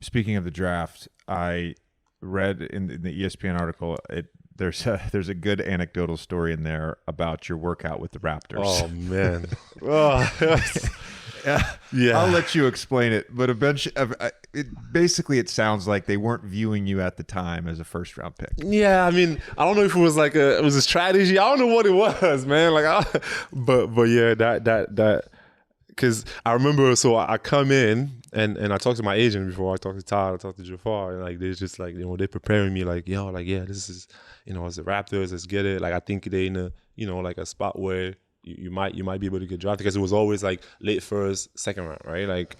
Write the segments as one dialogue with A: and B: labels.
A: Speaking of the draft, I read in the ESPN article there's a good anecdotal story in there about your workout with the Raptors.
B: Oh man. Oh, yeah.
A: I'll let you explain it, but basically it sounds like they weren't viewing you at the time as a first round pick.
B: Yeah, I mean, I don't know if it was like it was a strategy. I don't know what it was, man. But yeah, that because I remember. So I come in and I talked to my agent before. I talked to Todd. I talked to Jafar, and like they're just like they're preparing me like yeah, this is it's the Raptors. Let's get it. Like I think they in a like a spot where you might be able to get drafted because it was always like late first, second round, right? Like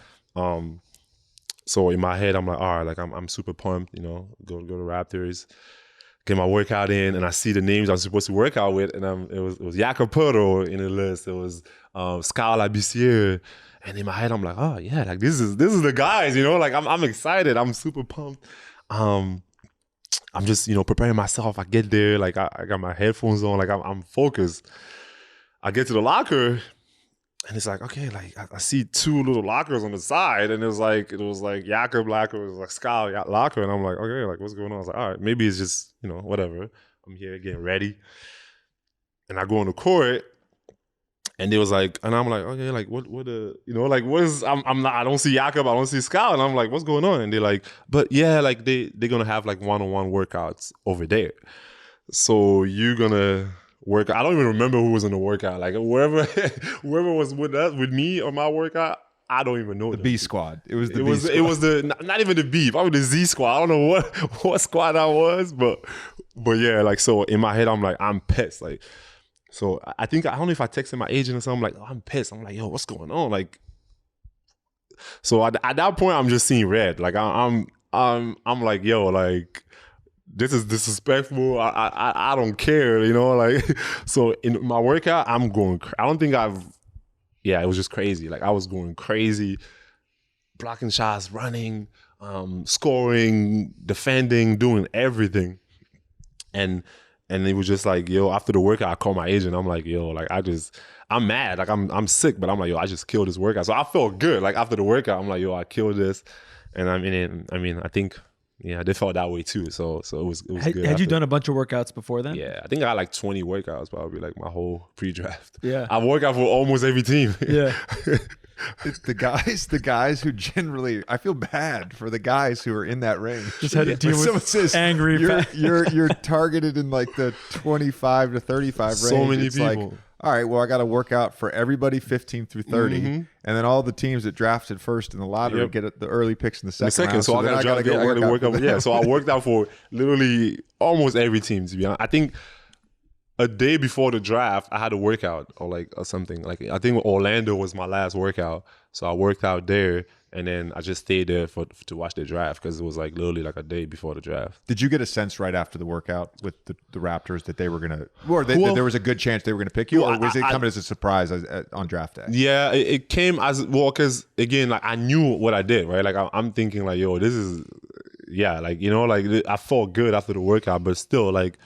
B: so in my head I'm like, all right, like I'm super pumped, go to Raptors, get my workout in, and I see the names I'm supposed to work out with, and it was Jakob Poeltl in the list. It was Pascal Siakam, and in my head I'm like, oh yeah, like this is the guys, like I'm excited, I'm super pumped. I'm just preparing myself. I get there, like I got my headphones on, like I'm focused. I get to the locker, and it's like, okay, like I see two little lockers on the side, and it was like Jakob locker, it was like Skal locker, and I'm like, okay, like what's going on? I was like, all right, maybe it's just whatever. I'm here getting ready, and I go on the court, and they was like, and I'm like, okay, like what like what is? I'm not. I don't see Jakob, I don't see Skal, and I'm like, what's going on? And they're like, but yeah, like they're gonna have like one-on-one workouts over there, so you're gonna work. I don't even remember who was in the workout. Like whoever was with me on my workout, I don't even know.
A: The B squad. It was the
B: B squad. It was the not even the B, probably the Z squad. I don't know what squad that was, but yeah, like so in my head I'm like, I'm pissed. Like so I think I don't know if I texted my agent or something, I'm like, oh, I'm pissed. I'm like, yo, what's going on? Like so at that point I'm just seeing red. Like I'm like, yo, like this is disrespectful. I don't care, like so in my workout I'm going I don't think it was just crazy. Like I was going crazy, blocking shots, running, scoring, defending, doing everything. And it was just like, yo, after the workout I called my agent. I'm like, yo, like I'm mad, like I'm sick, but I'm like, yo, I just killed this workout. So I felt good. Like after the workout I'm like, yo, I killed this. And I think yeah, they felt that way too. So it was good.
C: Had you done a bunch of workouts before then?
B: Yeah, I think I got like 20 workouts, probably like my whole pre-draft.
C: Yeah,
B: I work out for almost every team.
C: Yeah,
A: it's the guys who generally. I feel bad for the guys who are in that range.
C: Just had to deal with
A: says,
C: angry.
A: You're targeted in like the 25 to 35 range.
B: So many
A: it's
B: people.
A: Like, all right, well, I got to work out for everybody 15 through 30, and then all the teams that drafted first in the lottery get the early picks in the second round.
B: So I got to work out. Yeah, so I worked out for literally almost every team, to be honest. I think a day before the draft, I had a workout or something. Like I think Orlando was my last workout, so I worked out there, and then I just stayed there to watch the draft because it was like literally like a day before the draft.
A: Did you get a sense right after the workout with the Raptors that they were gonna, or that there was a good chance they were gonna pick you, or was it coming as a surprise on draft day?
B: Yeah, it came as well because again, like I knew what I did, right? Like I'm thinking like, yo, this is like like I felt good after the workout, but still like.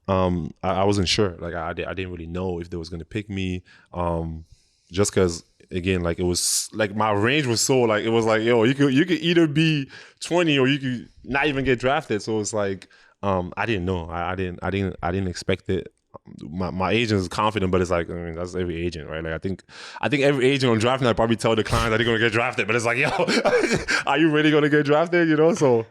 B: I wasn't sure. Like I didn't really know if they was gonna pick me. Just because again, like it was like my range was so like it was like, yo, you could either be 20 or you could not even get drafted. So it's like I didn't know. I didn't expect it. My agent is confident, but it's like that's every agent, right? Like I think every agent on draft night probably tell the client that they're gonna get drafted, but it's like, yo, are you really gonna get drafted? So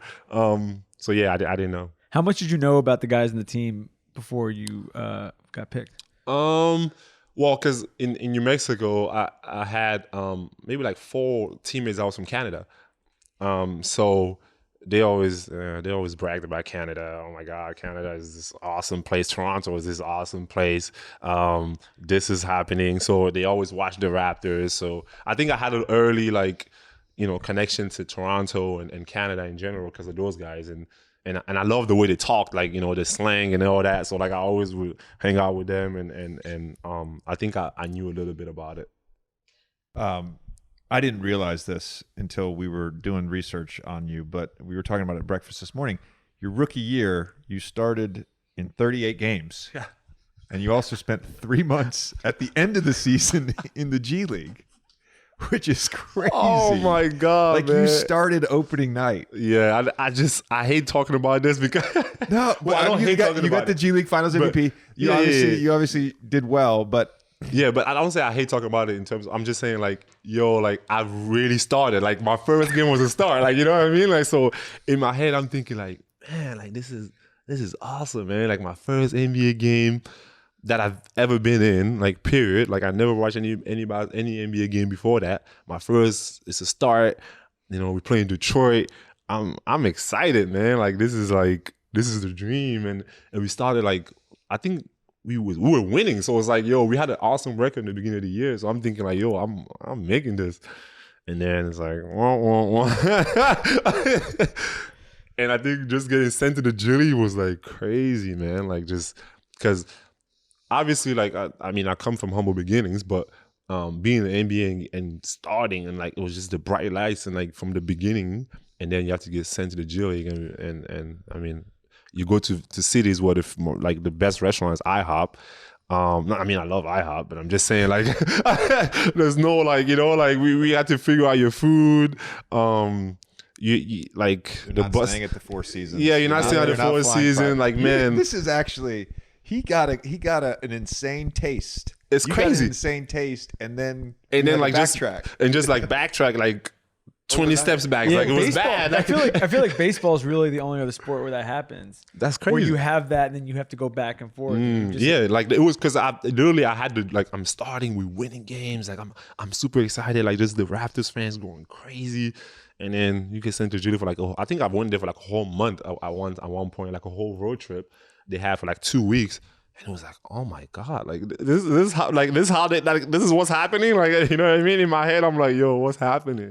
B: yeah, I didn't know.
C: How much did you know about the guys in the team before you got picked?
B: Well, because in New Mexico, I had maybe like 4 teammates that was from Canada. So they always bragged about Canada. Oh my God, Canada is this awesome place. Toronto is this awesome place. This is happening. So they always watch the Raptors. So I think I had an early connection to Toronto and Canada in general because of those guys. And I love the way they talk, like, the slang and all that. So like I always would hang out with them and I think I knew a little bit about it.
A: I didn't realize this until we were doing research on you, but we were talking about it at breakfast this morning. Your rookie year, you started in 38 games.
B: Yeah.
A: And you also spent 3 months at the end of the season in the G League. which is crazy.
B: Oh my God,
A: Like
B: man.
A: you started opening night.
B: Yeah, I hate talking about this because
A: No,
B: well, I don't hate talking
A: you
B: about
A: got the
B: it.
A: G League Finals
B: But-
A: MVP.
B: yeah.
A: You obviously did well, but
B: Yeah, but I don't say I hate talking about it in terms of, I'm just saying like, yo, like I really started. Like my first game was a start. Like, you know what I mean? Like, so in my head, I'm thinking like, man, like this is awesome, man. Like my first NBA game that I've ever been in, like period. Like I never watched any NBA game before that. My first, it's a start. You know, we play in Detroit. I'm excited, man. Like this is the dream. And we started like, I think we were winning. So it's like, yo, we had an awesome record in the beginning of the year. So I'm thinking like, yo, I'm making this. And then it's like, wah, wah, wah. And I think just getting sent to the G League was like crazy, man. Like just because obviously, like I mean, I come from humble beginnings, but being in the NBA and starting and like it was just the bright lights and like from the beginning, and then you have to get sent to the G League and I mean, you go to cities where like the best restaurant is IHOP. I mean, I love IHOP, but I'm just saying, like, there's no, like, you know, like, we had to figure out your food. You like
A: you're
B: the
A: not
B: bus.
A: staying at the Four Seasons.
B: Yeah, you're not staying at the
A: you're not
B: Four
A: flying
B: Seasons.
A: by.
B: Like, man,
A: This is actually he got an insane taste.
B: It's
A: You got
B: crazy.
A: an insane taste, and then
B: like
A: backtrack.
B: just like backtrack like 20 steps back. Like it was
C: baseball,
B: bad.
C: I feel like baseball is really the only other sport where that happens.
B: That's crazy.
C: Where you have that, and then you have to go back and forth. and you just-
B: Yeah, like it was because I had to, like, I'm starting, we winning games, like I'm super excited, like just the Raptors fans going crazy, and then you get sent to Julie for like I think I went there for like a whole month. I went at one point like a whole road trip they had for like 2 weeks, and it was like, oh my God, like this is how, like this is how they, like this is what's happening, like, you know what I mean? In my head, I'm like, yo, what's happening?